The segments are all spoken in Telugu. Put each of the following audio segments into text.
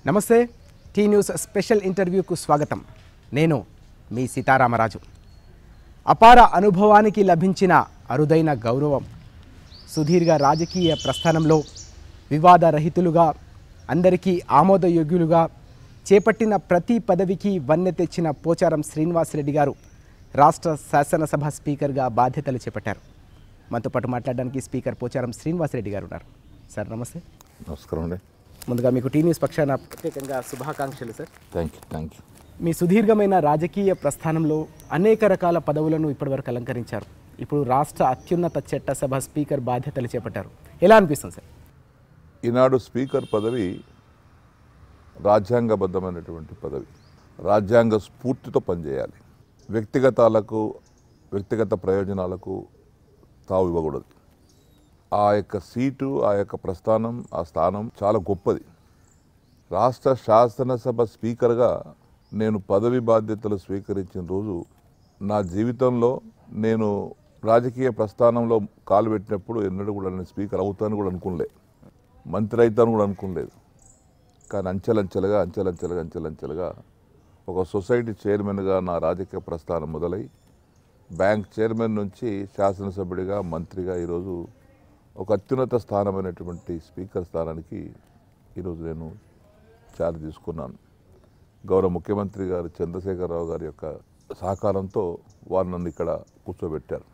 నమస్తే టీ న్యూస్ స్పెషల్ ఇంటర్వ్యూకు స్వాగతం. నేను మీ సీతారామరాజు. అపార అనుభవానికి లభించిన అరుదైన గౌరవం, సుదీర్ఘ రాజకీయ ప్రస్థానంలో వివాదరహితులుగా అందరికీ ఆమోదయోగ్యులుగా చేపట్టిన ప్రతి పదవికి వన్నె తెచ్చిన పోచారం శ్రీనివాసరెడ్డి గారు రాష్ట్ర శాసనసభ స్పీకర్గా బాధ్యతలు చేపట్టారు. మనతో పాటు మాట్లాడడానికి స్పీకర్ పోచారం శ్రీనివాసరెడ్డి గారు ఉన్నారు. సార్ నమస్తే. నమస్కారం అండి. ముందుగా మీకు టీ న్యూస్ పక్షాన ప్రత్యేకంగా శుభాకాంక్షలు సార్. Thank you. మీ సుదీర్ఘమైన రాజకీయ ప్రస్థానంలో అనేక రకాల పదవులను ఇప్పటివరకు అలంకరించారు. ఇప్పుడు రాష్ట్ర అత్యున్నత చట్టసభ స్పీకర్ బాధ్యతలు చేపట్టారు. ఎలా అనిపిస్తుంది సార్? ఈనాడు స్పీకర్ పదవి రాజ్యాంగబద్ధమైనటువంటి పదవి. రాజ్యాంగ స్ఫూర్తితో పనిచేయాలి. వ్యక్తిగత ప్రయోజనాలకు తావు ఇవ్వకూడదు. ఆ యొక్క సీటు, ఆ యొక్క ప్రస్థానం, ఆ స్థానం చాలా గొప్పది. రాష్ట్ర శాసనసభ స్పీకర్గా నేను పదవి బాధ్యతలు స్వీకరించిన రోజు నా జీవితంలో నేను రాజకీయ ప్రస్థానంలో కాలు పెట్టినప్పుడు ఎన్నడూ కూడా నేను స్పీకర్ అవుతాను కూడా అనుకోలే, మంత్రి అవుతాను కూడా అనుకోలేదు. కానీ అంచెలంచెలుగా ఒక సొసైటీ చైర్మన్గా నా రాజకీయ ప్రస్థానం మొదలై బ్యాంక్ చైర్మన్ నుంచి శాసనసభ్యుడిగా, మంత్రిగా ఈరోజు ఒక అత్యున్నత స్థానమైనటువంటి స్పీకర్ స్థానానికి ఈరోజు నేను చార్జ్ తీసుకున్నాను. గౌరవ ముఖ్యమంత్రి గారు చంద్రశేఖరరావు గారి యొక్క సహకారంతో వారు నన్ను ఇక్కడ కూర్చోబెట్టారు.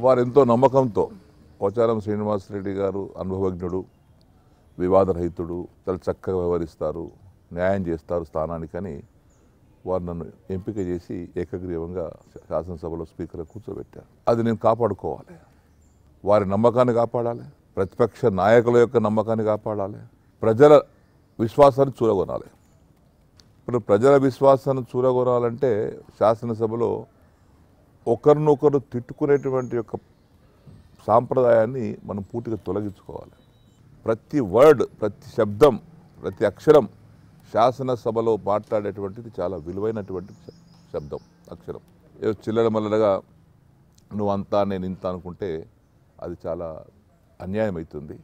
వారు ఎంతో నమ్మకంతో పోచారం శ్రీనివాసరెడ్డి గారు అనుభవజ్ఞుడు, వివాదరహితుడు, చాలా చక్కగా వ్యవహరిస్తారు, న్యాయం చేస్తారు స్థానానికని వారు నన్ను ఎంపిక చేసి ఏకగ్రీవంగా శాసనసభలో స్పీకర్గా కూర్చోబెట్టారు. అది నేను కాపాడుకోవాలి. వారి నమ్మకాన్ని కాపాడాలి, ప్రతిపక్ష నాయకుల యొక్క నమ్మకాన్ని కాపాడాలి, ప్రజల విశ్వాసాన్ని చూరగొనాలి. ఇప్పుడు ప్రజల విశ్వాసాన్ని చూరగొనాలంటే శాసనసభలో ఒకరినొకరు తిట్టుకునేటువంటి యొక్క సాంప్రదాయాన్ని మనం పూర్తిగా తొలగించుకోవాలి. ప్రతి వర్డ్, ప్రతి శబ్దం, ప్రతి అక్షరం శాసనసభలో మాట్లాడేటువంటిది చాలా విలువైనటువంటి శబ్దం, అక్షరం. ఏదో చిల్లర మల్లరగా నువ్వు అంతా నేను ఇంత అనుకుంటే అది చాలా అన్యాయం అవుతుంది.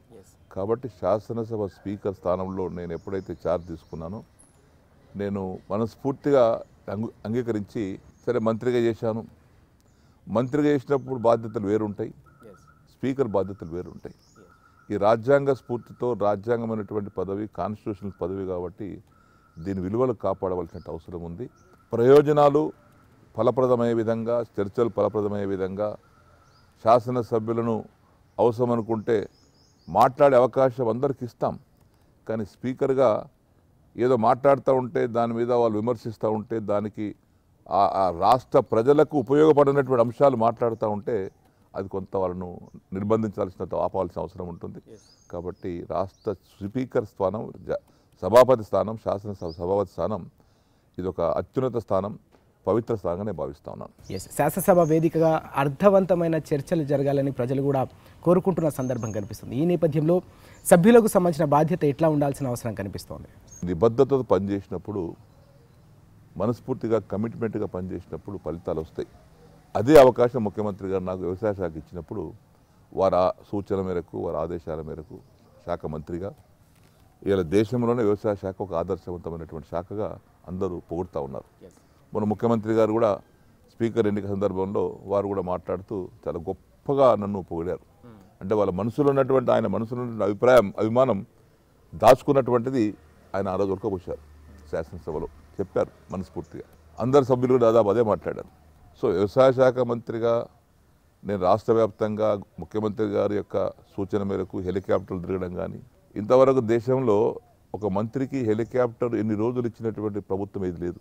కాబట్టి శాసనసభ స్పీకర్ స్థానంలో నేను ఎప్పుడైతే చార్జ్ తీసుకున్నానో నేను మనస్ఫూర్తిగా అంగీకరించి, సరే మంత్రిగా చేశాను. మంత్రిగా చేసినప్పుడు బాధ్యతలు వేరుంటాయి, స్పీకర్ బాధ్యతలు వేరుంటాయి. ఈ రాజ్యాంగ స్ఫూర్తితో రాజ్యాంగమైనటువంటి పదవి, కాన్స్టిట్యూషనల్ పదవి కాబట్టి దీని విలువలు కాపాడవలసిన అవసరం ఉంది. ప్రయోజనాలు ఫలప్రదమయ్యే విధంగా, చర్చలు ఫలప్రదమయ్యే విధంగా శాసనసభ్యులను అవసరం అనుకుంటే మాట్లాడే అవకాశం అందరికి ఇస్తాం. కానీ స్పీకర్గా ఏదో మాట్లాడుతూ ఉంటే, దాని మీద వాళ్ళు విమర్శిస్తూ ఉంటే, దానికి ఆ రాష్ట్ర ప్రజలకు ఉపయోగపడినటువంటి అంశాలు మాట్లాడుతూ ఉంటే అది కొంత వాళ్ళను నిర్బంధించాల్సిన, ఆపాల్సిన అవసరం ఉంటుంది. కాబట్టి రాష్ట్ర స్పీకర్ స్థానం, సభాపతి స్థానం, శాసనసభ సభాపతి స్థానం ఇది ఒక అత్యున్నత స్థానం, పవిత్ర స్థానంగానే భావిస్తా ఉన్నాను. శాసనసభ వేదికగా అర్థవంతమైన చర్చలు జరగాలని ప్రజలు కూడా కోరుకుంటున్న సందర్భం కనిపిస్తుంది. ఈ నేపథ్యంలో సభ్యులకు సంబంధించిన బాధ్యత ఎట్లా ఉండాల్సిన అవసరం కనిపిస్తోంది? నిబద్ధతతో పనిచేసినప్పుడు, మనస్ఫూర్తిగా కమిట్మెంట్గా పనిచేసినప్పుడు ఫలితాలు వస్తాయి. అదే అవకాశం ముఖ్యమంత్రి గారు నాకు వ్యవసాయ శాఖ ఇచ్చినప్పుడు వారి సూచన మేరకు, వారి ఆదేశాల మేరకు శాఖ మంత్రిగా ఇలా దేశంలోనే వ్యవసాయ శాఖ ఒక ఆదర్శవంతమైనటువంటి శాఖగా అందరూ పొగుడుతూ ఉన్నారు. మన ముఖ్యమంత్రి గారు కూడా స్పీకర్ ఎన్నిక సందర్భంలో వారు కూడా మాట్లాడుతూ చాలా గొప్పగా నన్ను పొగిడారు. అంటే వాళ్ళ మనసులో ఉన్నటువంటి, ఆయన మనసులో ఉన్నటువంటి అభిమానం దాచుకున్నటువంటిది ఆయన ఆ రోజు ఉరకబోశారు. శాసనసభలో చెప్పారు మనస్ఫూర్తిగా. అందరు సభ్యులు కూడా దాదాపు అదే మాట్లాడారు. సో వ్యవసాయ శాఖ మంత్రిగా నేను రాష్ట్ర వ్యాప్తంగా ముఖ్యమంత్రి గారి యొక్క సూచన మేరకు హెలికాప్టర్లు తిరగడం కానీ, ఇంతవరకు దేశంలో ఒక మంత్రికి హెలికాప్టర్ ఎన్ని రోజులు ఇచ్చినటువంటి ప్రభుత్వం ఏది లేదు.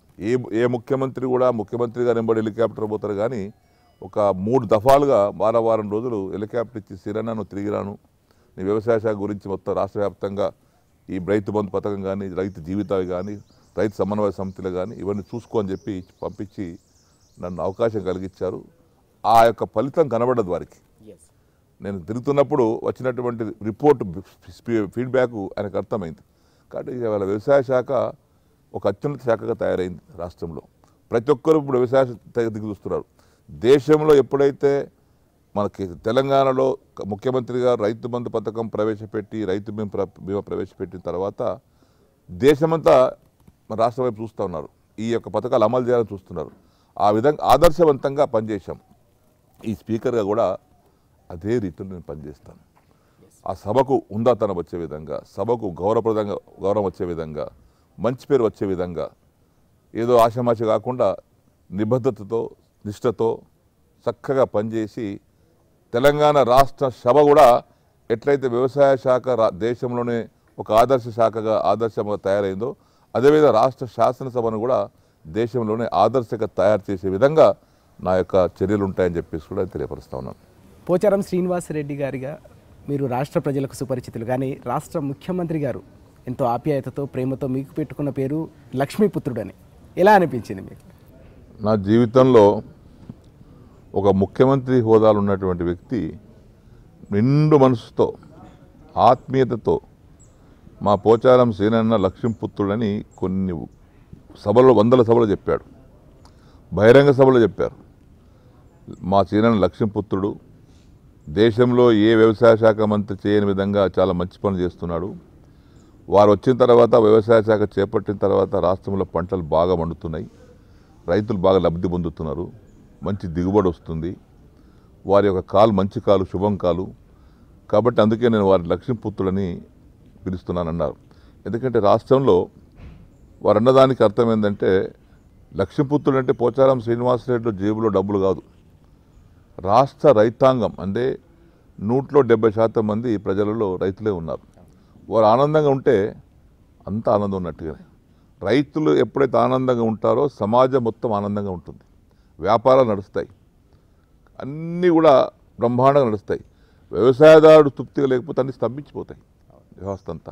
ఏ ముఖ్యమంత్రి కూడా ముఖ్యమంత్రి గారు ఎంబడి హెలికాప్టర్ పోతారు. కానీ ఒక 3 దఫాలుగా వారం రోజులు హెలికాప్టర్ ఇచ్చి సిరన్నాను తిరిగిరాను, నీ వ్యవసాయ శాఖ గురించి మొత్తం రాష్ట్ర వ్యాప్తంగా ఈ రైతు బంధు పథకం కానీ, రైతు జీవితాలు కానీ, రైతు సమన్వయ సమితిలు కానీ ఇవన్నీ చూసుకో అని చెప్పి పంపించి నన్ను అవకాశం కలిగించారు. ఆ యొక్క ఫలితం కనబడదు వారికి. నేను తిరుగుతున్నప్పుడు వచ్చినటువంటి రిపోర్ట్, ఫీడ్బ్యాక్ ఆయనకు అర్థమైంది. కాబట్టి ఇవాళ వ్యవసాయ శాఖ ఒక అత్యున్నత శాఖగా తయారైంది రాష్ట్రంలో. ప్రతి ఒక్కరు ఇప్పుడు వ్యవసాయ దిగు చూస్తున్నారు. దేశంలో ఎప్పుడైతే మనకి తెలంగాణలో ముఖ్యమంత్రి గారు రైతు బంధు పథకం ప్రవేశపెట్టి రైతు బీమా ప్రవేశపెట్టిన తర్వాత దేశమంతా మన రాష్ట్రం వైపు చూస్తూ ఉన్నారు. ఈ యొక్క పథకాలు అమలు చేయాలని చూస్తున్నారు. ఆ విధంగా ఆదర్శవంతంగా పనిచేశాం. ఈ స్పీకర్గా కూడా అదే రీతిలో నేను పనిచేస్తాను. ఆ సభకు ఉందాతనం వచ్చే విధంగా, సభకు గౌరవం వచ్చే విధంగా, మంచి పేరు వచ్చే విధంగా, ఏదో ఆషామాషి కాకుండా నిబద్ధతతో నిష్ఠతో చక్కగా పనిచేసి తెలంగాణ రాష్ట్ర సభ కూడా ఎట్లయితే వ్యవసాయ శాఖ దేశంలోనే ఒక ఆదర్శంగా తయారైందో అదేవిధంగా రాష్ట్ర శాసనసభను కూడా దేశంలోనే ఆదర్శంగా తయారు చేసే విధంగా నా యొక్క చర్యలు ఉంటాయని చెప్పేసి కూడా తెలియపరుస్తా ఉన్నాను. పోచారం శ్రీనివాసరెడ్డి గారిగా మీరు రాష్ట్ర ప్రజలకు సుపరిచితులు, కానీ రాష్ట్ర ముఖ్యమంత్రి గారు ఎంతో ఆప్యాయతతో ప్రేమతో మీకు పెట్టుకున్న పేరు లక్ష్మీపుత్రుడని. ఎలా అనిపించింది మీకు? నా జీవితంలో ఒక ముఖ్యమంత్రి హోదాలో ఉన్నటువంటి వ్యక్తి నిండు మనసుతో ఆత్మీయతతో మా పోచారం సేనన్న లక్ష్మీపుత్రుడని కొన్ని వందల సభలు చెప్పాడు, బహిరంగ సభలో చెప్పారు. మా సేనన్న లక్ష్మీపుత్రుడు దేశంలో ఏ వ్యవసాయ శాఖ మంత్రి చేయని విధంగా చాలా మంచి పనులు చేస్తున్నాడు. వారు వచ్చిన తర్వాత వ్యవసాయ శాఖ చేపట్టిన తర్వాత రాష్ట్రంలో పంటలు బాగా పండుతున్నాయి, రైతులు బాగా లబ్ధి పొందుతున్నారు, మంచి దిగుబడి వస్తుంది. వారి యొక్క మంచి కాలు, శుభం కాలు. కాబట్టి అందుకే నేను వారి లక్ష్మీపుత్రులని పిలుస్తున్నానన్నారు. ఎందుకంటే రాష్ట్రంలో వారు అన్నదానికి అర్థం ఏంటంటే లక్ష్మీపుత్రుడు అంటే పోచారం శ్రీనివాసరెడ్డి జేబులో డబ్బులు కాదు, రాష్ట్ర రైతాంగం అంటే 170% మంది ప్రజలలో రైతులే ఉన్నారు. వారు ఆనందంగా ఉంటే అంత ఆనందం ఉన్నట్టుగానే. రైతులు ఎప్పుడైతే ఆనందంగా ఉంటారో సమాజం మొత్తం ఆనందంగా ఉంటుంది, వ్యాపారాలు నడుస్తాయి, అన్నీ కూడా బ్రహ్మాండంగా నడుస్తాయి. వ్యవసాయదారుడు తృప్తిగా లేకపోతే అన్నీ స్తంభించిపోతాయి వ్యవస్థ అంతా.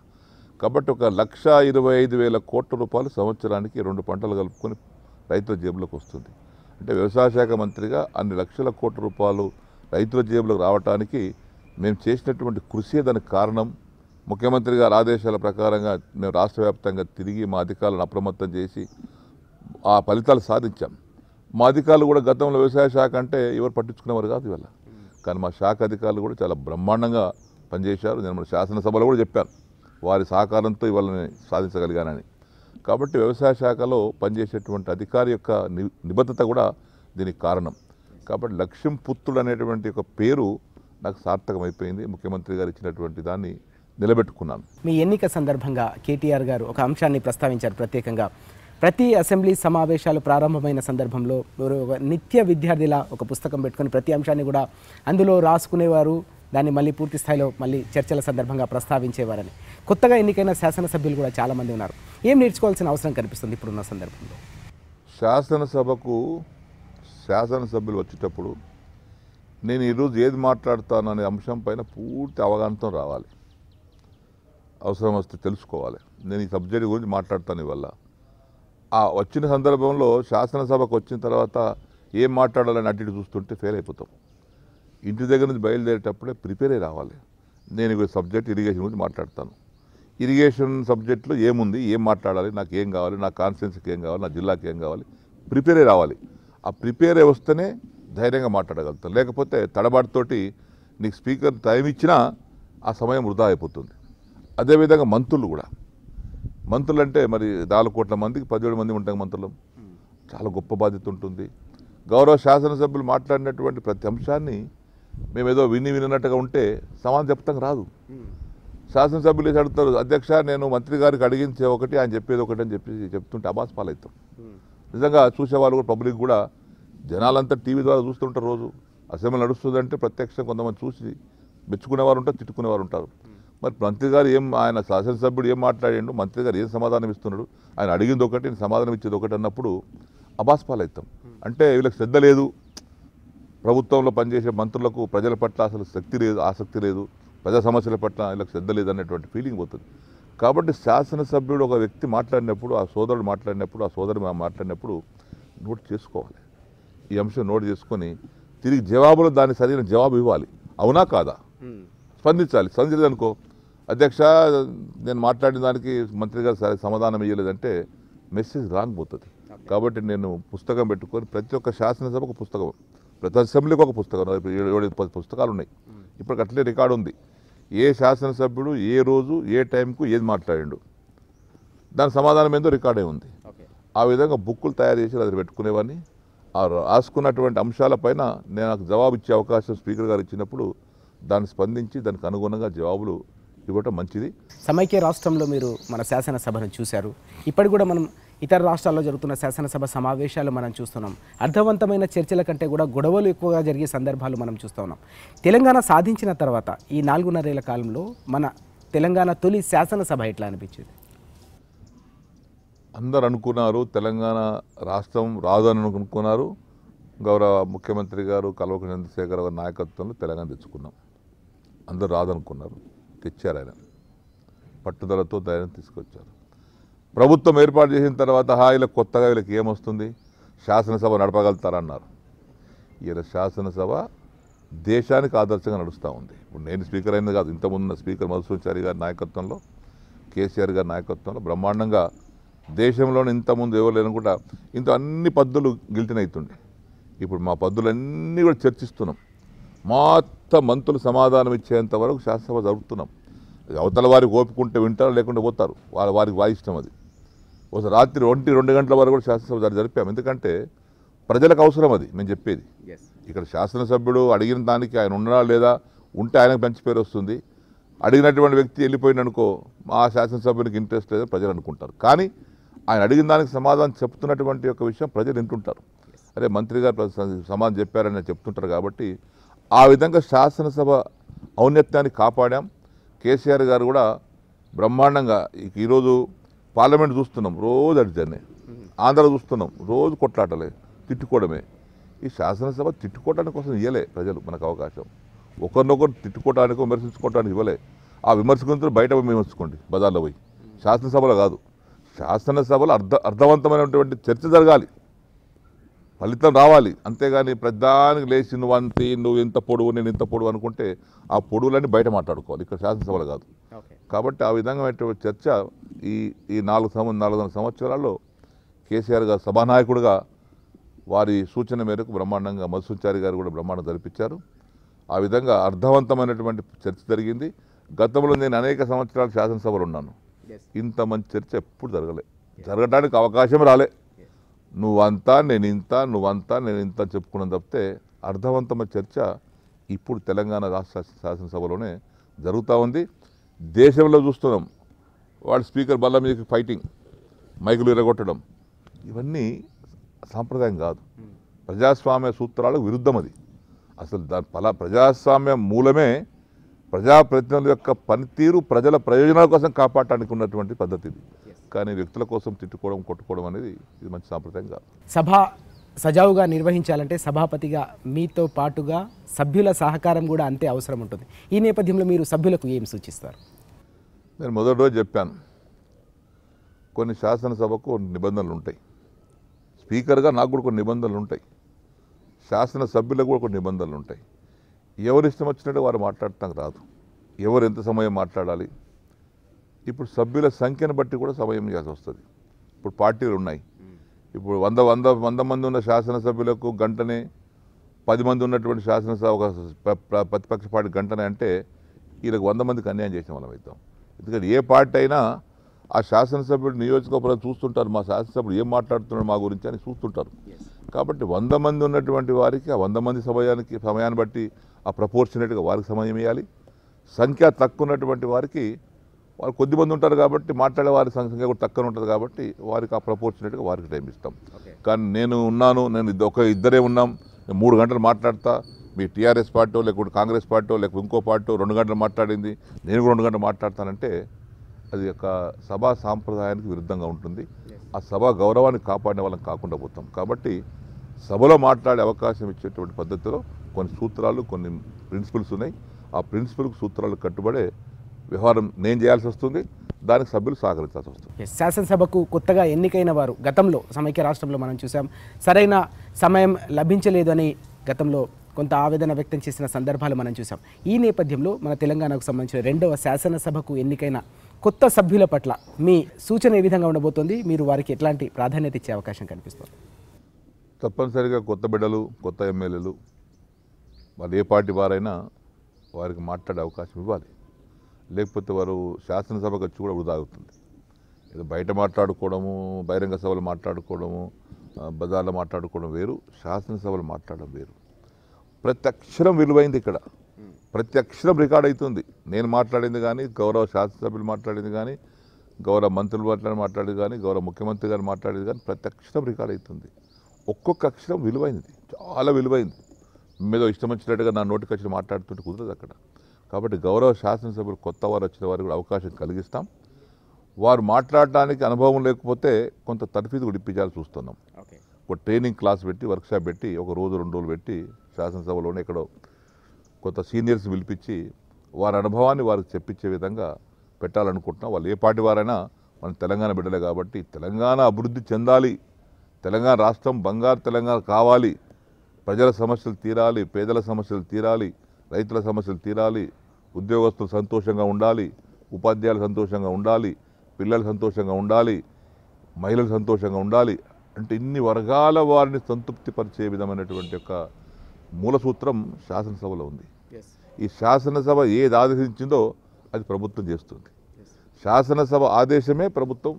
కాబట్టి 1,25,000 కోట్ల రూపాయలు సంవత్సరానికి 2 పంటలు కలుపుకొని రైతుల జేబులోకి వస్తుంది. అంటే వ్యవసాయ శాఖ మంత్రిగా అన్ని లక్షల కోట్ల రూపాయలు రైతుల జేబులోకి రావడానికి మేము చేసినటువంటి కృషి దానికి కారణం. ముఖ్యమంత్రి గారి ఆదేశాల ప్రకారంగా మేము రాష్ట్ర వ్యాప్తంగా తిరిగి మా అధికారులను అప్రమత్తం చేసి ఆ ఫలితాలు సాధించాం. మా అధికారులు కూడా గతంలో వ్యవసాయ శాఖ అంటే ఎవరు పట్టించుకునేవారు కాదు ఇవాళ, కానీ మా శాఖ అధికారులు కూడా చాలా బ్రహ్మాండంగా పనిచేశారు. నేను మన శాసనసభలో కూడా చెప్పాను వారి సహకారంతో ఇవాళ సాధించగలిగానని. కాబట్టి వ్యవసాయ శాఖలో పనిచేసేటువంటి అధికారి యొక్క నిబద్ధత కూడా దీనికి కారణం. కాబట్టి లక్ష్మీపుత్రుడు అనేటువంటి ఒక పేరు నాకు సార్థకమైపోయింది. ముఖ్యమంత్రి గారు ఇచ్చినటువంటి దాన్ని నిలబెట్టుకున్నాను. మీ ఎన్నిక సందర్భంగా కేటీఆర్ గారు ఒక అంశాన్ని ప్రస్తావించారు ప్రత్యేకంగా. ప్రతి అసెంబ్లీ సమావేశాలు ప్రారంభమైన సందర్భంలో ఒక నిత్య విద్యార్థిలా ఒక పుస్తకం పెట్టుకొని ప్రతి అంశాన్ని కూడా అందులో రాసుకునేవారు, దాన్ని మళ్ళీ పూర్తి స్థాయిలో మళ్ళీ చర్చల సందర్భంగా ప్రస్తావించేవారని. కొత్తగా ఎన్నికైన శాసనసభ్యులు కూడా చాలామంది ఉన్నారు. ఏం నేర్చుకోవాల్సిన అవసరం కనిపిస్తుంది ఇప్పుడున్న సందర్భంలో? శాసనసభకు శాసనసభ్యులు వచ్చేటప్పుడు నేను ఈరోజు ఏది మాట్లాడతాను అనే అంశం పైన పూర్తి అవగాహనతో రావాలి, అవసరం వస్తే తెలుసుకోవాలి. నేను ఈ సబ్జెక్ట్ గురించి మాట్లాడతాను ఇవల్ల. ఆ వచ్చిన సందర్భంలో శాసనసభకు వచ్చిన తర్వాత ఏం మాట్లాడాలని అటు ఇటు చూస్తుంటే ఫెయిల్ అయిపోతాం. ఇంటి దగ్గర నుంచి బయలుదేరేటప్పుడే ప్రిపేర్ అయి రావాలి. నేను ఈ సబ్జెక్ట్ ఇరిగేషన్ గురించి మాట్లాడతాను. ఇరిగేషన్ సబ్జెక్ట్లో ఏముంది, ఏం మాట్లాడాలి, నాకు ఏం కావాలి, నా కాన్స్టిట్యున్సీకి ఏం కావాలి, నా జిల్లాకి ఏం కావాలి, ప్రిపేర్ అయి రావాలి. ఆ ప్రిపేర్ అయి వస్తేనే ధైర్యంగా మాట్లాడగలుగుతాం. లేకపోతే తడబాటుతోటి నీకు స్పీకర్ టైం ఇచ్చినా ఆ సమయం వృధా అయిపోతుంది. అదేవిధంగా మంత్రులు కూడా, మంత్రులు అంటే మరి 4 కోట్ల మందికి 17 మంది ఉంటాం మంత్రులు, చాలా గొప్ప బాధ్యత ఉంటుంది. గౌరవ శాసనసభ్యులు మాట్లాడినటువంటి ప్రతి అంశాన్ని మేము ఏదో విన్నట్టుగా ఉంటే సమాధానం చెప్తాం రాదు. శాసనసభ్యులు వేసి అడుగుతారు, అధ్యక్ష నేను మంత్రి గారికి అడిగించే ఒకటి, ఆయన చెప్పేది ఒకటి అని చెప్తుంటే అబాస్ పాలవుతాం. నిజంగా చూసేవాళ్ళు కూడా, పబ్లిక్ కూడా, జనాలంతా టీవీ ద్వారా చూస్తుంటారు. రోజు అసెంబ్లీ నడుస్తుందంటే ప్రత్యక్షంగా కొంతమంది చూసి మెచ్చుకునేవారు ఉంటారు, తిట్టుకునేవారు ఉంటారు. మరి మంత్రి గారు ఆయన శాసనసభ్యుడు ఏం మాట్లాడిండు, మంత్రి గారు ఏం సమాధానం ఇస్తున్నాడు, ఆయన అడిగింది ఒకటి, సమాధానం ఇచ్చేది ఒకటి అన్నప్పుడు అబాస్ పాలవుతాం. అంటే వీళ్ళకి శ్రద్ధ లేదు, ప్రభుత్వంలో పనిచేసే మంత్రులకు ప్రజల పట్ల అసలు శక్తి లేదు, ఆసక్తి లేదు, ప్రజా సమస్యల పట్ల వీళ్ళకి శ్రద్ధ లేదు అనేటువంటి ఫీలింగ్ పోతుంది. కాబట్టి శాసనసభ్యుడు ఒక వ్యక్తి మాట్లాడినప్పుడు, ఆ సోదరుడు మాట్లాడినప్పుడు, ఆ సోదరు మాట్లాడినప్పుడు నోట్ చేసుకోవాలి. ఈ అంశం నోట్ చేసుకొని తిరిగి జవాబులో దాన్ని సరైన జవాబు ఇవ్వాలి. అవునా కాదా స్పందించాలి. స్పందించలేదనుకో, అధ్యక్ష నేను మాట్లాడిన దానికి మంత్రి గారు సరే సమాధానం ఇవ్వలేదంటే మెసేజ్ రాంగ్ పోతుంది. కాబట్టి నేను పుస్తకం పెట్టుకొని ప్రతి ఒక్క శాసనసభకు పుస్తకం, ప్రతి అసెంబ్లీకి ఒక పుస్తకం, 7-10 పుస్తకాలు ఉన్నాయి. ఇప్పటికి అట్లే రికార్డు ఉంది. ఏ శాసనసభ్యుడు ఏ రోజు ఏ టైంకు ఏది మాట్లాడిండు, దాని సమాధానం ఏందో రికార్డే ఉంది. ఆ విధంగా బుక్కులు తయారు చేసి అది పెట్టుకునేవాడిని. ఆ రాసుకున్నటువంటి అంశాలపైన నేను నాకు జవాబు ఇచ్చే అవకాశం స్పీకర్ గారు ఇచ్చినప్పుడు దాన్ని స్పందించి దానికి అనుగుణంగా జవాబులు ఇవ్వటం మంచిది. సమైక్య రాష్ట్రంలో మీరు మన శాసనసభను చూశారు. ఇప్పటికి కూడా మనం ఇతర రాష్ట్రాల్లో జరుగుతున్న శాసనసభ సమావేశాలు మనం చూస్తున్నాం. అర్థవంతమైన చర్చల కంటే కూడా గొడవలు ఎక్కువగా జరిగే సందర్భాలు మనం చూస్తూ ఉన్నాం. తెలంగాణ సాధించిన తర్వాత ఈ 4.5 ఏళ్ల కాలంలో మన తెలంగాణ తొలి శాసనసభ ఎట్లా అనిపించింది? అందరు అనుకున్నారు తెలంగాణ రాష్ట్రం రాదని అనుకున్నారు. గౌరవ ముఖ్యమంత్రి గారు కల్వకుంట్ల చంద్రశేఖర్ గారి నాయకత్వంలో తెలంగాణ తెచ్చుకున్నాం. అందరూ రాదనుకున్నారు, తెచ్చారు. ఆయన పట్టుదలతో ధైర్యం తీసుకొచ్చారు. ప్రభుత్వం ఏర్పాటు చేసిన తర్వాత వీళ్ళకి కొత్తగా వీళ్ళకి ఏమొస్తుంది, శాసనసభ నడపగలుగుతారన్నారు. ఈయన శాసనసభ దేశానికి ఆదర్శంగా నడుస్తూ ఉంది. ఇప్పుడు నేను స్పీకర్ అయింది కాదు, ఇంతకుముందు స్పీకర్ మధుసూచారి గారి నాయకత్వంలో, కేసీఆర్ గారి నాయకత్వంలో బ్రహ్మాండంగా దేశంలోనే ఇంతకుముందు ఎవరు లేనుకుంటా ఇంత అన్ని పద్ధతులు గిల్టినవుతుండే. ఇప్పుడు మా పద్ధతులన్నీ కూడా చర్చిస్తున్నాం. మొత్తం మంత్రులు సమాధానం ఇచ్చేంత వరకు శాసనసభ జరుపుతున్నాం. అవతల వారికి ఓపుకుంటే వింటారు, లేకుంటే పోతారు. వారికి వాయిష్టం అది. ఒకసారి రాత్రి 1-2 గంటల వరకు కూడా శాసనసభ జరిపాము. ఎందుకంటే ప్రజలకు అవసరం అది మేము చెప్పేది. ఇక్కడ శాసనసభ్యుడు అడిగిన దానికి ఆయన ఉండడా లేదా, ఉంటే ఆయనకు మంచి పేరు వస్తుంది. అడిగినటువంటి వ్యక్తి వెళ్ళిపోయిననుకో మా శాసనసభ్యునికి ఇంట్రెస్ట్ లేదని ప్రజలు అనుకుంటారు. కానీ ఆయన అడిగిన దానికి సమాధానం చెప్తున్నటువంటి యొక్క విషయం ప్రజలు వింటుంటారు. అరే మంత్రి గారు సమాధానం చెప్పారని చెప్తుంటారు. కాబట్టి ఆ విధంగా శాసనసభ ఔన్నత్యాన్ని కాపాడాం. కేసీఆర్ గారు కూడా బ్రహ్మాండంగా ఈరోజు పార్లమెంట్ చూస్తున్నాం, రోజు అడిచానే. ఆంధ్ర చూస్తున్నాం, రోజు కొట్లాటలే, తిట్టుకోవడమే. ఈ శాసనసభ తిట్టుకోవడానికి కోసం ఇవ్వలే ప్రజలు మనకు అవకాశం. ఒకరినొకరు తిట్టుకోవడానికో విమర్శించుకోవడానికి ఇవ్వలే. ఆ విమర్శకులతో బయట విమర్శించుకోండి, బజార్లో పోయి. శాసనసభలో కాదు. శాసనసభలో అర్థవంతమైనటువంటి చర్చ జరగాలి, ఫలితం రావాలి. అంతేగాని ప్రధానికి లేచి నువ్వు ఎంత పొడవు నేను ఇంత పొడవు అనుకుంటే ఆ పొడవులన్నీ బయట మాట్లాడుకోవాలి. ఇక్కడ శాసనసభలో కాదు. కాబట్టి ఆ విధంగా చర్చ ఈ 4 సంవత్సరాల్లో కేసీఆర్ గారు సభానాయకుడిగా వారి సూచన మేరకు బ్రహ్మాండంగా మధుసూచారి గారు కూడా బ్రహ్మాండం జరిపించారు. ఆ విధంగా అర్థవంతమైనటువంటి చర్చ జరిగింది. గతంలో నేను అనేక సంవత్సరాలు శాసనసభలో ఉన్నాను. ఇంత మంచి చర్చ ఎప్పుడు జరగడానికి అవకాశం రాలే. నువ్వంతా నేను ఇంత, నువ్వంతా నేను ఇంత చెప్పుకున్నాం తప్పితే అర్థవంతమైన చర్చ ఇప్పుడు తెలంగాణ రాష్ట్ర శాసనసభలోనే జరుగుతూ ఉంది. దేశంలో చూస్తున్నాం, వాడు స్పీకర్ బల్ల మీదకి ఫైటింగ్, మైకులు ఎరగొట్టడం, ఇవన్నీ సాంప్రదాయం కాదు. ప్రజాస్వామ్య సూత్రాలకు విరుద్ధం అది. అసలు ప్రజాస్వామ్య మూలమే ప్రజాప్రతినిధుల యొక్క పనితీరు ప్రజల ప్రయోజనాల కోసం కాపాడటానికి ఉన్నటువంటి పద్ధతి ఇది. కానీ వ్యక్తుల కోసం తిట్టుకోవడం, కొట్టుకోవడం అనేది ఇది మంచి సాంప్రదాయం కాదు. సభ సజావుగా నిర్వహించాలంటే సభాపతిగా మీతో పాటుగా సభ్యుల సహకారం కూడా అంతే అవసరం ఉంటుంది. ఈ నేపథ్యంలో మీరు సభ్యులకు ఏం సూచిస్తారు? నేను మొదటి రోజు చెప్పాను, కొన్ని శాసనసభకు కొన్ని నిబంధనలు ఉంటాయి. స్పీకర్గా నాకు కూడా కొన్ని నిబంధనలు ఉంటాయి. శాసనసభ్యులకు కూడా కొన్ని నిబంధనలు ఉంటాయి. ఎవరు ఇష్టం వచ్చినట్టు వారు మాట్లాడటానికి రాదు. ఎవరు ఎంత సమయం మాట్లాడాలి. ఇప్పుడు సభ్యుల సంఖ్యను బట్టి కూడా సమయం చేయాల్సి వస్తుంది. ఇప్పుడు పార్టీలు ఉన్నాయి. ఇప్పుడు 100 మంది ఉన్న శాసనసభ్యులకు గంటనే, 10 మంది ఉన్నటువంటి శాసనసభ ప్రతిపక్ష పార్టీ గంటనే అంటే వీళ్ళకి 100 మందికి అన్యాయం చేసిన వాళ్ళం అవుతాం. ఎందుకంటే ఏ పార్టీ అయినా ఆ శాసనసభ్యుడు నియోజకవర్గం చూస్తుంటారు, మా శాసనసభ్యుడు ఏం మాట్లాడుతున్నాడు మా గురించి అని చూస్తుంటారు. కాబట్టి 100 మంది ఉన్నటువంటి వారికి ఆ 100 మంది సమయాన్ని బట్టి ఆ ప్రపోర్షనేట్గా వారికి సమయం ఇవ్వాలి. సంఖ్య తక్కువ ఉన్నటువంటి వారికి, వారు కొద్దిమంది ఉంటారు కాబట్టి మాట్లాడే వారి సంఖ్య కూడా తక్కువ ఉంటుంది కాబట్టి వారికి ఆ ప్రపోర్షనేట్గా వారికి టైం ఇస్తాం. కానీ నేను ఇద్దరే ఉన్నాం, 3 గంటలు మాట్లాడతా, మీ టీఆర్ఎస్ పార్టీ లేకపోతే కాంగ్రెస్ పార్టీ లేకపోతే ఇంకో పార్టీ 2 గంటలు మాట్లాడింది, నేను కూడా 2 గంటలు మాట్లాడతానంటే అది ఒక సభా సాంప్రదాయానికి విరుద్ధంగా ఉంటుంది. ఆ సభా గౌరవాన్ని కాపాడే వాళ్ళని కాకుండా పోతాం. కాబట్టి సభలో మాట్లాడే అవకాశం ఇచ్చేటువంటి పద్ధతిలో కొన్ని సూత్రాలు, కొన్ని ప్రిన్సిపల్స్ ఉన్నాయి. ఆ ప్రిన్సిపల్కి సూత్రాలు కట్టుబడే వ్యవహారం నేను చేయాల్సి వస్తుంది. దానికి సభ్యులు సహకరించాల్సి వస్తుంది. శాసనసభకు కొత్తగా ఎన్నికైన వారు గతంలో సమైక్య రాష్ట్రంలో మనం చూసాం, సరైన సమయం లభించలేదని గతంలో కొంత ఆవేదన వ్యక్తం చేసిన సందర్భాలు మనం చూసాం. ఈ నేపథ్యంలో మన తెలంగాణకు సంబంధించిన 2వ శాసనసభకు ఎన్నికైన కొత్త సభ్యుల పట్ల మీ సూచన ఏ విధంగా ఉండబోతోంది? మీరు వారికి ఎట్లాంటి ప్రాధాన్యత ఇచ్చే అవకాశం కనిపిస్తుంది? తప్పనిసరిగా కొత్త బిడ్డలు, కొత్త ఎమ్మెల్యేలు, వాళ్ళు ఏ పార్టీ వారైనా వారికి మాట్లాడే అవకాశం ఇవ్వాలి. లేకపోతే వారు శాసనసభకు వచ్చి కూడా వృధా అవుతుంది. ఏదో బయట మాట్లాడుకోవడము, బహిరంగ సభలు మాట్లాడుకోవడము, బజార్లో మాట్లాడుకోవడం వేరు, శాసనసభలు మాట్లాడడం వేరు. ప్రతి అక్షరం విలువైంది ఇక్కడ, ప్రతి అక్షరం రికార్డ్ అవుతుంది. నేను మాట్లాడింది కానీ, గౌరవ శాసనసభ్యులు మాట్లాడింది కానీ, గౌరవ మంత్రులు మాట్లాడేది కానీ, గౌరవ ముఖ్యమంత్రి గారు మాట్లాడేది కానీ ప్రతి అక్షరం రికార్డ్ అవుతుంది. ఒక్కొక్క అక్షరం విలువైనది, చాలా విలువైంది. మీదో ఇష్టం వచ్చినట్టుగా నా నోటికి వచ్చి మాట్లాడుతుంటే కుదరదు అక్కడ. కాబట్టి గౌరవ శాసనసభ్యులు కొత్త వారు వచ్చిన వారికి కూడా అవకాశం కలిగిస్తాం. వారు మాట్లాడడానికి అనుభవం లేకపోతే కొంత తర్ఫీదు కూడా ఇప్పించాలని చూస్తున్నాం. ఒక ట్రైనింగ్ క్లాస్ పెట్టి, వర్క్షాప్ పెట్టి, ఒక రోజు 2 రోజులు పెట్టి శాసనసభలోనే ఎక్కడో కొంత సీనియర్స్ పిలిపించి వారి అనుభవాన్ని వారికి చెప్పించే విధంగా పెట్టాలనుకుంటున్నాం. వాళ్ళు ఏ పార్టీ వారైనా మన తెలంగాణ బిడ్డలే కాబట్టి తెలంగాణ అభివృద్ధి చెందాలి, తెలంగాణ రాష్ట్రం బంగారు తెలంగాణ కావాలి, ప్రజల సమస్యలు తీరాలి, పేదల సమస్యలు తీరాలి, రైతుల సమస్యలు తీరాలి, ఉద్యోగస్తులు సంతోషంగా ఉండాలి, ఉపాధ్యాయులు సంతోషంగా ఉండాలి, పిల్లలు సంతోషంగా ఉండాలి, మహిళలు సంతోషంగా ఉండాలి అంటే ఇన్ని వర్గాల వారిని సంతృప్తిపరిచే విధమైనటువంటి యొక్క మూల సూత్రం శాసనసభలో ఉంది. ఈ శాసనసభ ఏది ఆదేశించిందో అది ప్రభుత్వం చేస్తుంది. శాసనసభ ఆదేశమే ప్రభుత్వం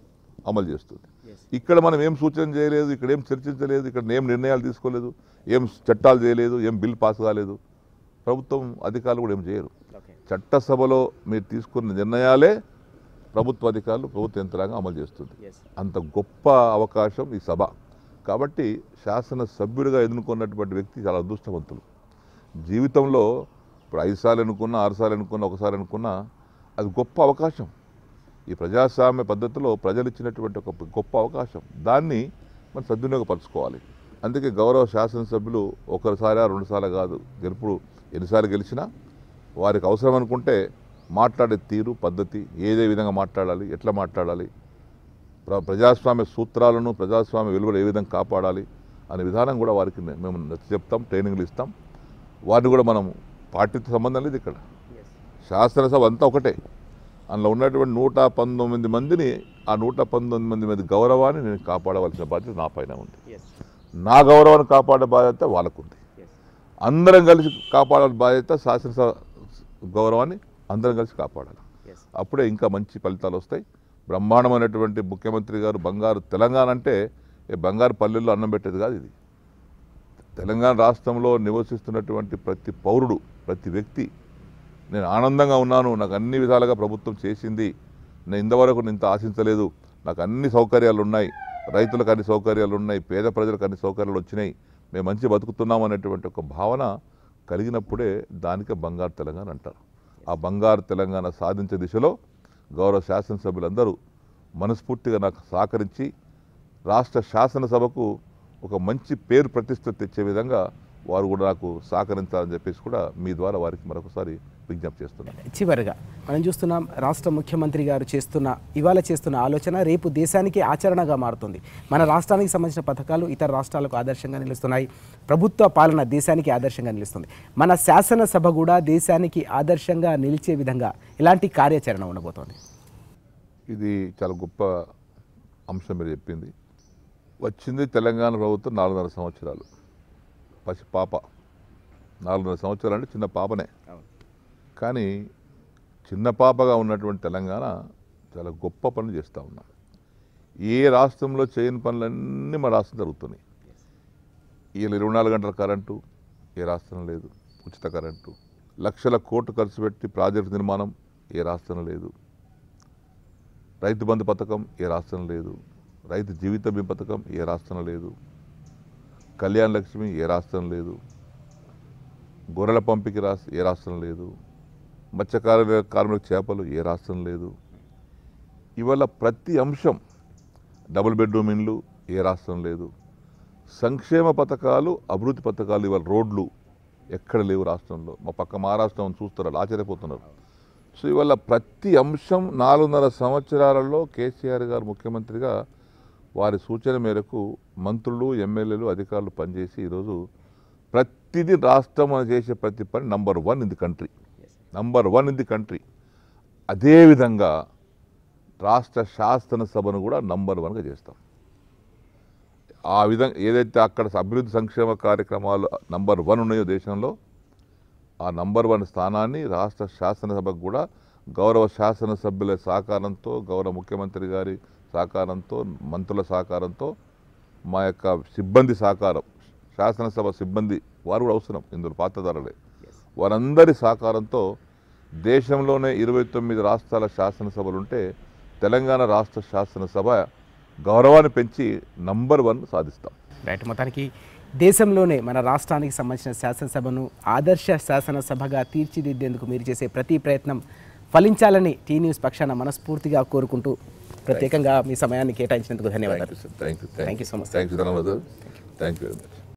అమలు చేస్తుంది. ఇక్కడ మనం ఏం సూచన చేయలేదు, ఇక్కడ ఏం చర్చించలేదు, ఇక్కడ ఏం నిర్ణయాలు తీసుకోలేదు, ఏం చట్టాలు చేయలేదు, ఏం బిల్ పాస్ కాలేదు. ప్రభుత్వం అధికారులు కూడా ఏం చేయరు. చట్టసభలో మీరు తీసుకున్న నిర్ణయాలే ప్రభుత్వ అధికారులు, ప్రభుత్వ యంత్రాంగం అమలు చేస్తుంది. అంత గొప్ప అవకాశం ఈ సభ. కాబట్టి శాసనసభ్యుడిగా ఎన్నుకున్నటువంటి వ్యక్తి చాలా అదృష్టవంతులు. జీవితంలో ఇప్పుడు 5 సార్లు ఎన్నుకున్నా, 6 సార్లు ఎన్నుకున్నా, 1 సారి ఎన్నుకున్నా అది గొప్ప అవకాశం. ఈ ప్రజాస్వామ్య పద్ధతిలో ప్రజలు ఇచ్చినటువంటి ఒక గొప్ప అవకాశం, దాన్ని మనం సద్వినియోగపరచుకోవాలి. అందుకే గౌరవ శాసనసభ్యులు ఒకసారి 2 సార్లు కాదు, గెలుపుడు ఎన్నిసార్లు గెలిచినా వారికి అవసరం అనుకుంటే మాట్లాడే తీరు, పద్ధతి, ఏదే విధంగా మాట్లాడాలి, ఎట్లా మాట్లాడాలి, ప్రజాస్వామ్య సూత్రాలను, ప్రజాస్వామ్య విలువలు ఏ విధంగా కాపాడాలి అనే విధానం కూడా వారికి మేము చెప్తాం, ట్రైనింగ్లు ఇస్తాం. వారిని కూడా మనం పార్టీతో సంబంధం లేదు. ఇక్కడ శాసనసభ అంతా ఒకటే. అందులో ఉన్నటువంటి 119 మందిని, ఆ 119 మంది మీద గౌరవాన్ని నేను కాపాడవలసిన బాధ్యత నా పైన ఉంది. నా గౌరవాన్ని కాపాడే బాధ్యత వాళ్ళకుంది. అందరం కలిసి కాపాడాల్సిన బాధ్యత, శాసనసభ గౌరవాన్ని అందరం కలిసి కాపాడాలి. అప్పుడే ఇంకా మంచి ఫలితాలు వస్తాయి. బ్రహ్మాండమైనటువంటి ముఖ్యమంత్రి గారు బంగారు తెలంగాణ అంటే బంగారు పల్లెల్లో అన్నం పెట్టేది కాదు. ఇది తెలంగాణ రాష్ట్రంలో నివసిస్తున్నటువంటి ప్రతి పౌరుడు, ప్రతి వ్యక్తి నేను ఆనందంగా ఉన్నాను, నాకు అన్ని విధాలుగా ప్రభుత్వం చేసింది, నేను ఇంతవరకు ఇంత ఆశించలేదు, నాకు అన్ని సౌకర్యాలు ఉన్నాయి, రైతులకు అన్ని సౌకర్యాలు ఉన్నాయి, పేద ప్రజలకు అన్ని సౌకర్యాలు వచ్చినాయి, మేము మంచి బతుకుతున్నాం అనేటువంటి ఒక భావన కలిగినప్పుడే దానికే బంగారు తెలంగాణ అంటారు. ఆ బంగారు తెలంగాణ సాధించే దిశలో గౌరవ శాసనసభ్యులందరూ మనస్ఫూర్తిగా నాకు సహకరించి రాష్ట్ర శాసనసభకు ఒక మంచి పేరు ప్రతిష్ట తెచ్చే విధంగా వారు కూడా నాకు సహకరించాలని చెప్పేసి కూడా మీ ద్వారా వారికి మరొకసారి విజ్ఞప్తి చేస్తున్నాను. చివరిగా మనం చూస్తున్నాం, రాష్ట్ర ముఖ్యమంత్రి గారు ఇవాళ చేస్తున్న ఆలోచన రేపు దేశానికి ఆచరణగా మారుతుంది. మన రాష్ట్రానికి సంబంధించిన పథకాలు ఇతర రాష్ట్రాలకు ఆదర్శంగా నిలుస్తున్నాయి. ప్రభుత్వ పాలన దేశానికి ఆదర్శంగా నిలుస్తుంది. మన శాసనసభ కూడా దేశానికి ఆదర్శంగా నిలిచే విధంగా ఎలాంటి కార్యాచరణ ఉండబోతోంది? ఇది చాలా గొప్ప అంశం మీరు చెప్పింది. వచ్చింది తెలంగాణ ప్రభుత్వం 4.5 సంవత్సరాలు, పసి పాప. 4.5 సంవత్సరాలు అంటే చిన్న పాపనే. కానీ చిన్న పాపగా ఉన్నటువంటి తెలంగాణ చాలా గొప్ప పనులు చేస్తూ ఉన్నాం. ఏ రాష్ట్రంలో చేయని పనులన్నీ మా రాష్ట్రం జరుగుతున్నాయి. వీళ్ళు 24 గంటల కరెంటు ఏ రాష్ట్రం లేదు, ఉచిత కరెంటు, లక్షల కోట్లు ఖర్చు పెట్టి ప్రాజెక్టు నిర్మాణం ఏ రాష్ట్రం లేదు, రైతు బంధు పథకం ఏ రాష్ట్రం లేదు, రైతు జీవిత బీమా పథకం ఏ రాష్ట్రం లేదు, కళ్యాణ లక్ష్మి ఏ రాష్ట్రం లేదు, గొర్రెల పంపికి ఏ రాష్ట్రం లేదు, కార్మిక చేపలు ఏ రాష్ట్రం లేదు. ఇవాళ ప్రతి అంశం, డబుల్ బెడ్రూమ్ ఇండ్లు ఏ రాష్ట్రం లేదు, సంక్షేమ పథకాలు, అభివృద్ధి పథకాలు, ఇవాళ రోడ్లు ఎక్కడ లేవు రాష్ట్రంలో. మా పక్క మహారాష్ట్రం చూస్తున్నారు, ఆశ్చర్యపోతున్నారు. సో ఇవాళ ప్రతి అంశం 4.5 సంవత్సరాలలో కేసీఆర్ గారు ముఖ్యమంత్రిగా వారి సూచన మేరకు మంత్రులు, ఎమ్మెల్యేలు, అధికారులు పనిచేసి ఈరోజు ప్రతిదీ రాష్ట్రం అని చేసే ప్రతి పని number 1 in the country, number 1 in the country. అదేవిధంగా రాష్ట్ర శాసనసభను కూడా నంబర్ 1గా చేస్తాం. ఆ విధంగా ఏదైతే అక్కడ అభివృద్ధి సంక్షేమ కార్యక్రమాలు నంబర్ 1 ఉన్నాయో దేశంలో, ఆ నంబర్ 1 స్థానాన్ని రాష్ట్ర శాసనసభకు కూడా గౌరవ శాసనసభ్యుల సహకారంతో, గౌరవ ముఖ్యమంత్రి గారి సహకారంతో, మంత్రుల సహకారంతో, మా యొక్క సిబ్బంది సహకారం, శాసనసభ సిబ్బంది వారు కూడా అవసరం, ఇందులో పాత్రధారులే, వారందరి సహకారంతో దేశంలోనే 29 రాష్ట్రాల శాసనసభలు ఉంటే తెలంగాణ రాష్ట్ర శాసనసభ గౌరవాన్ని పెంచి నంబర్ 1 సాధిస్తాం. రైట్, మొత్తానికి దేశంలోనే మన రాష్ట్రానికి సంబంధించిన శాసనసభను ఆదర్శ శాసనసభగా తీర్చిదిద్దేందుకు మీరు చేసే ప్రతి ప్రయత్నం ఫలించాలని టీ న్యూస్ పక్షాన మనస్ఫూర్తిగా కోరుకుంటూ ప్రత్యేకంగా మీ సమయాన్ని కేటాయించినందుకు ధన్యవాదాలు. Thank you thank you so much. Thank you ధన్యవాదాలు. Thank you very much.